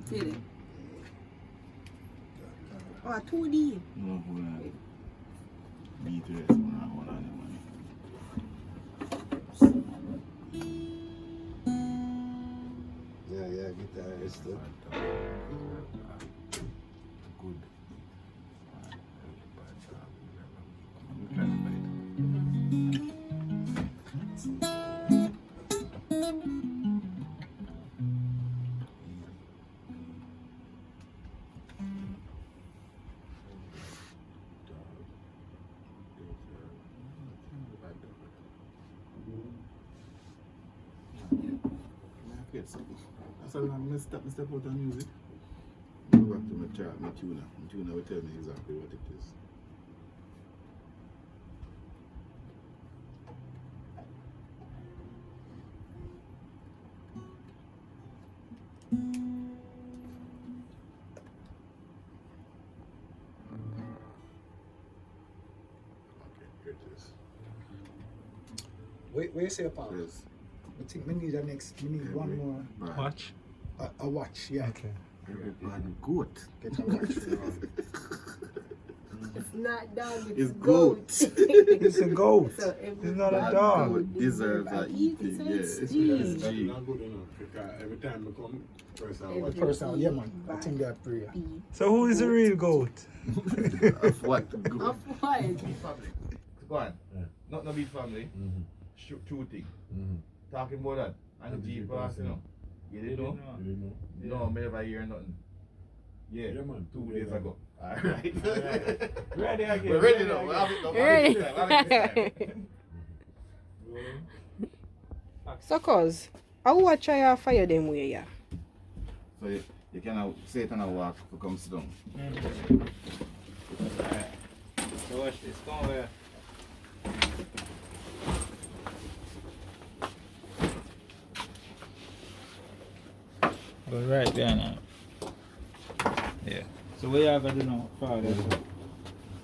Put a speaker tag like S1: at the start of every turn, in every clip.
S1: See it? Oh, 2D.
S2: No, hold on. Beat the rest, man. Hold on, man.
S3: Yeah, guitarist.
S2: Good. That's all I'm step out on music. Go back to my chart, my tuner. My tuner will tell me exactly what it is. Okay, here it is.
S4: Where you say, Paul?
S2: Yes.
S4: I think we need one more.
S2: Right.
S5: Watch.
S4: A watch, yeah.
S5: Okay.
S2: Everybody goat.
S4: Get a watch.
S1: It's not dog,
S2: It's goat.
S5: It's a goat.
S1: So
S5: It's not a
S2: That
S5: dog.
S2: goat deserves a eating.
S1: So
S2: Yeah.
S1: it's
S2: It's
S1: G.
S2: G.
S3: Not good enough because every time I come, first I watch.
S4: Person, yeah, man. I think they're prayer.
S5: So who is the real goat?
S2: Of what? Goat.
S1: Of what?
S2: Beef family. Go on. Not no beef family. Shooting. Talking about that. And the G pass, you know. You didn't know? No, me never hear nothing. Yeah,
S3: Yeah, man.
S2: 2 days ago. Alright.
S5: Ready again.
S2: We're ready now. We'll have it now. We'll have it this time. We'll have it this time.
S1: So, cause I will try to fire them way, yeah.
S2: So you can say it on a walk to come sit down.
S5: Alright. So watch this. Come over. Go right there now. Yeah. So what you have to do now? Father.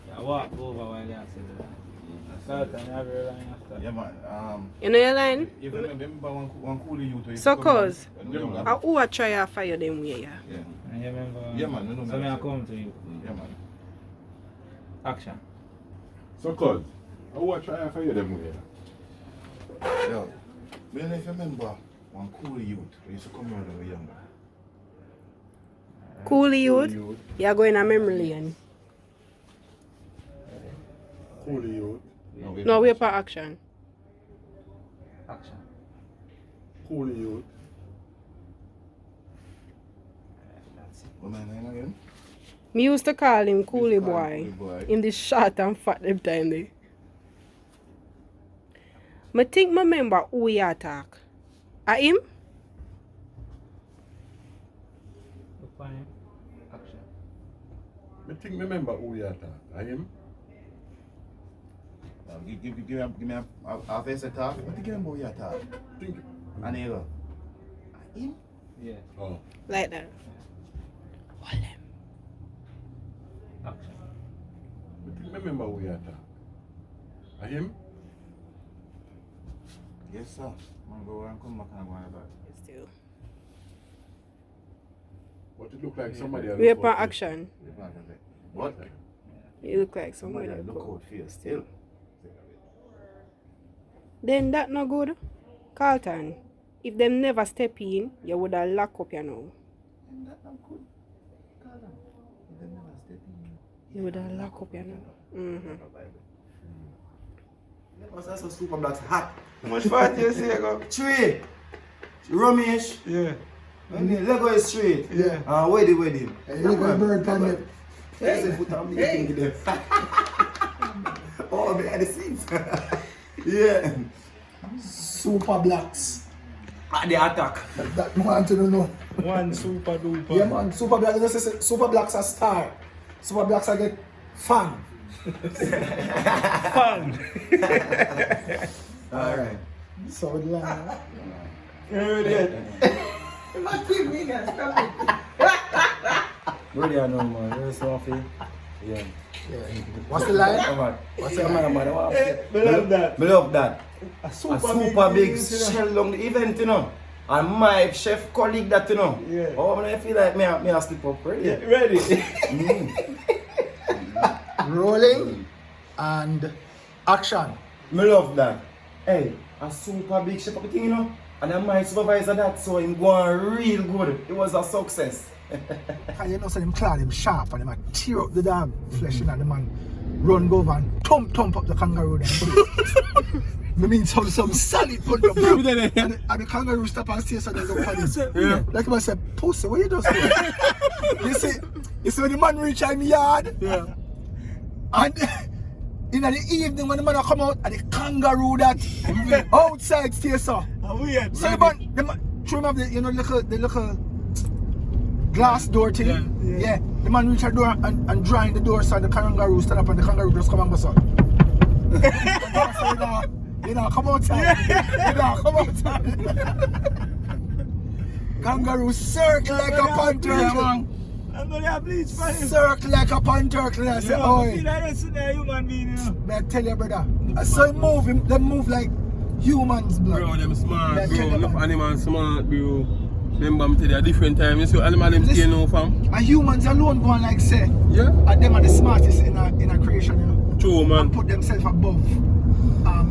S5: Yeah, walk over while you say that. Start and you have your line after.
S2: Yeah, man.
S1: You know your line?
S2: If you remember one cool youth who used
S1: So,
S2: to come
S1: cause
S2: when we were younger.
S1: I will try to fire them way, yeah.
S2: Yeah.
S5: And you remember?
S2: Yeah, man, no,
S5: So
S2: man.
S5: me I come to you.
S2: Yeah, man.
S5: Action.
S3: So, cuz, I want to try and fire them here.
S2: Yo, I don't know if you remember one cool youth who used to come here when we were younger.
S1: Cool youth. You're going to memory lane.
S3: Cool youth.
S1: No, we're for action.
S5: Action.
S3: Cool youth.
S5: That's it.
S2: What my name again?
S1: Me used to call him Coolie
S2: Used to call
S1: Boy.
S2: him Coolie Boy.
S1: In the short and fat them time there. I think I remember who you attack. Him?
S5: Look for him. Action.
S3: I think I remember who you attack. I am.
S2: Give me a face to talk. What do you remember your talk?
S3: Think.
S2: And you go, him?
S5: Yeah.
S3: Oh.
S1: Like that. All them.
S5: Action.
S3: I think I remember who you attack. I am.
S2: Yes, sir. I'm going to go and come back and go on back.
S1: Still.
S3: But it look like somebody else.
S1: We're for action.
S2: What?
S1: You look like
S2: Somebody
S1: somebody.
S2: look out for you still.
S1: Then that no good. Carlton, if them never step in, you would have lock up you know.
S2: That not good. Call them. They never step in.
S1: You would have lock up you know. Mm-hmm.
S6: What's that so super black's hot?
S5: How much fat you say go?
S6: 3. Rumish.
S5: Yeah.
S6: Lego is straight.
S5: Yeah.
S6: Wait him.
S4: Hey, look at bird pan it.
S6: Hey. Put on me thing there. Oh, behind the scenes. Yeah.
S4: Super blacks.
S6: The attack.
S4: That man to know.
S5: One super duper.
S4: Yeah, man. Super blacks. You know, say super blacks are star. Super blacks are get fan.
S5: Fun.
S6: Alright.
S4: So with line.
S5: You heard it?
S6: Ready or no, man? You're so happy. Yeah.
S4: What's the line?
S6: Come on. What's the man?
S5: Me love that.
S6: Me love that.
S5: A
S6: A super big shell long the event, you know. And my chef colleague that you know.
S5: Yeah.
S6: Oh, when I feel like me I slip up ready.
S5: Yeah, ready.
S4: Rolling and action.
S6: Me love that. Hey, a super big chef of the thing, you know. And I'm my supervisor that, so him going real good. It was a success.
S4: And you know, so them claw them sharp and them a tear up the damn flesh and the man run go over and thump up the kangaroo then. I mean some solid put up. And the kangaroo stop and stay so they look funny.
S6: Yeah.
S4: Like I said, pussy, what you just doing? You see when the man reach in the yard.
S6: Yeah.
S4: And in the evening when the man come out and the kangaroo that outside stay so.
S5: Weird.
S4: So the man throw him up the little glass door thing. Yeah. The man reach a door and drawing the door so the kangaroo stand up and the kangaroo just come and go so. You know, come outside. Come outside. Kangaroo circle like a panther.
S5: I'm gonna have bleach for him.
S4: Circle like a panther. I say, oh.
S5: I don't see that human being, you know.
S4: I tell you, brother. I saw him move. They move like humans, blood.
S3: Bro, them smart,
S4: Yeah,
S3: bro.
S4: tell them,
S3: Enough
S4: man.
S3: animals smart, bro. Remember me tell you a different time. You see animal them stay now, fam.
S4: And humans alone going like say,
S3: Yeah?
S4: and them are the smartest in a creation, you know.
S3: True, man.
S4: And put themselves above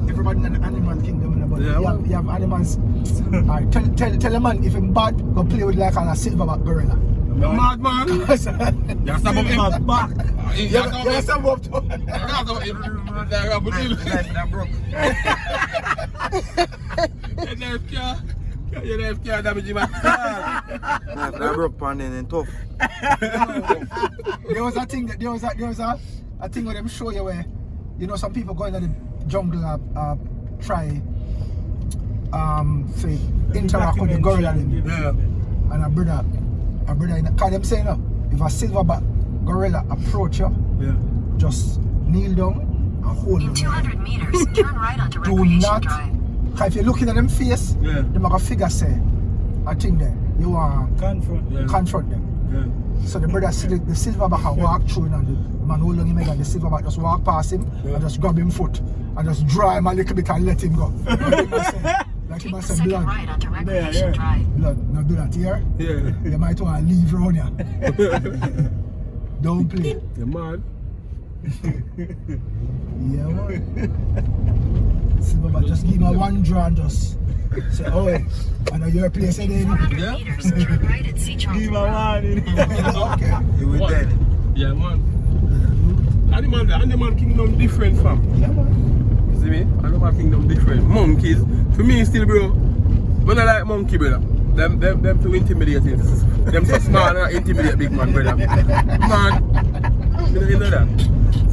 S4: everybody in the animal kingdom, you know. But
S3: Yeah,
S4: you have animals. Alright, tell a man if him bad, go play with like a silverback gorilla.
S3: You mad, man. You stop up him.
S5: Back.
S3: You
S4: Yeah, stand up to
S3: Your knife can't damage him.
S6: That broke pan and tough.
S4: There was a thing that there was a thing where them show you where you know some people go into the jungle try say interact with the gorilla them.
S3: Yeah.
S4: And a brother cause them say no, if a silverback gorilla approach you,
S3: Yeah.
S4: just kneel down and hold
S7: In
S4: them.
S7: 200 meters, turn right onto
S4: Do
S7: Recreation
S4: not,
S7: Drive.
S4: cause if you're looking at them face,
S3: Yeah.
S4: them are gonna figure say, I think that you want
S5: Confront.
S3: Yeah.
S4: confront them.
S3: Yeah.
S4: So the brother see the silverback and walk through and the man hold on him and the silverback just walk past him and just grab him foot and just draw him a little bit and let him go. Like he
S7: Take
S4: must
S7: the
S4: say
S7: second
S4: blood.
S7: right onto Recreation
S5: yeah.
S7: Drive.
S4: Blood, no do that here.
S3: Yeah.
S4: You might want to leave around here. Don't play.
S3: You're mad.
S4: Yeah, man. Silverback just give me one draw and just say, oh, I know your place again.
S7: 400
S3: Yeah.
S7: meters, turn right at Sea
S5: Give
S7: Tropical.
S5: a warning.
S4: Okay.
S6: You were
S3: What?
S6: dead.
S3: Yeah, man. Animal kingdom different, fam.
S4: Yeah, man.
S3: You see me? Animal kingdom different. Monkeys, for me still, bro. When I like monkey, brother. Them too intimidating. Them so small and intimidate big man, brother. Man, you know that.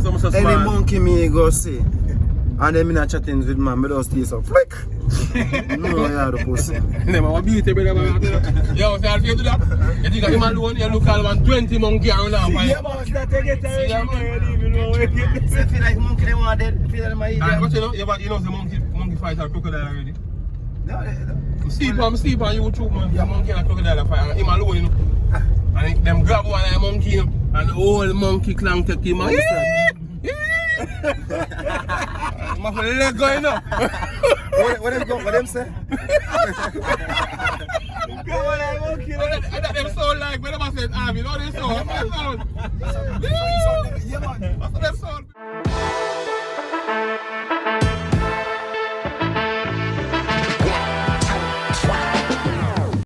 S3: Some so
S6: Any
S3: small.
S6: monkey me go see. And then me not chatting with man, me just stay so flick. No, yeah, the pussy.
S3: Them are beauty, brother. Yo, see how you do that? You think him alone, you look all 20 monkey around now.
S4: Yeah, man.
S5: That they get already, you don't even know where you get.
S6: So feel like monkey, they want dead. Feel like my
S3: And what you know? You know the monkey fight a crocodile already. Sleep on YouTube, man. The monkey and a crocodile fight. And him alone, you know. And them grab one of the monkey, you know, and the whole monkey clan take him out. My leg going up.
S6: What them say?
S5: Come on, I'm okay.
S3: And that them sound like when I said, you know they sound.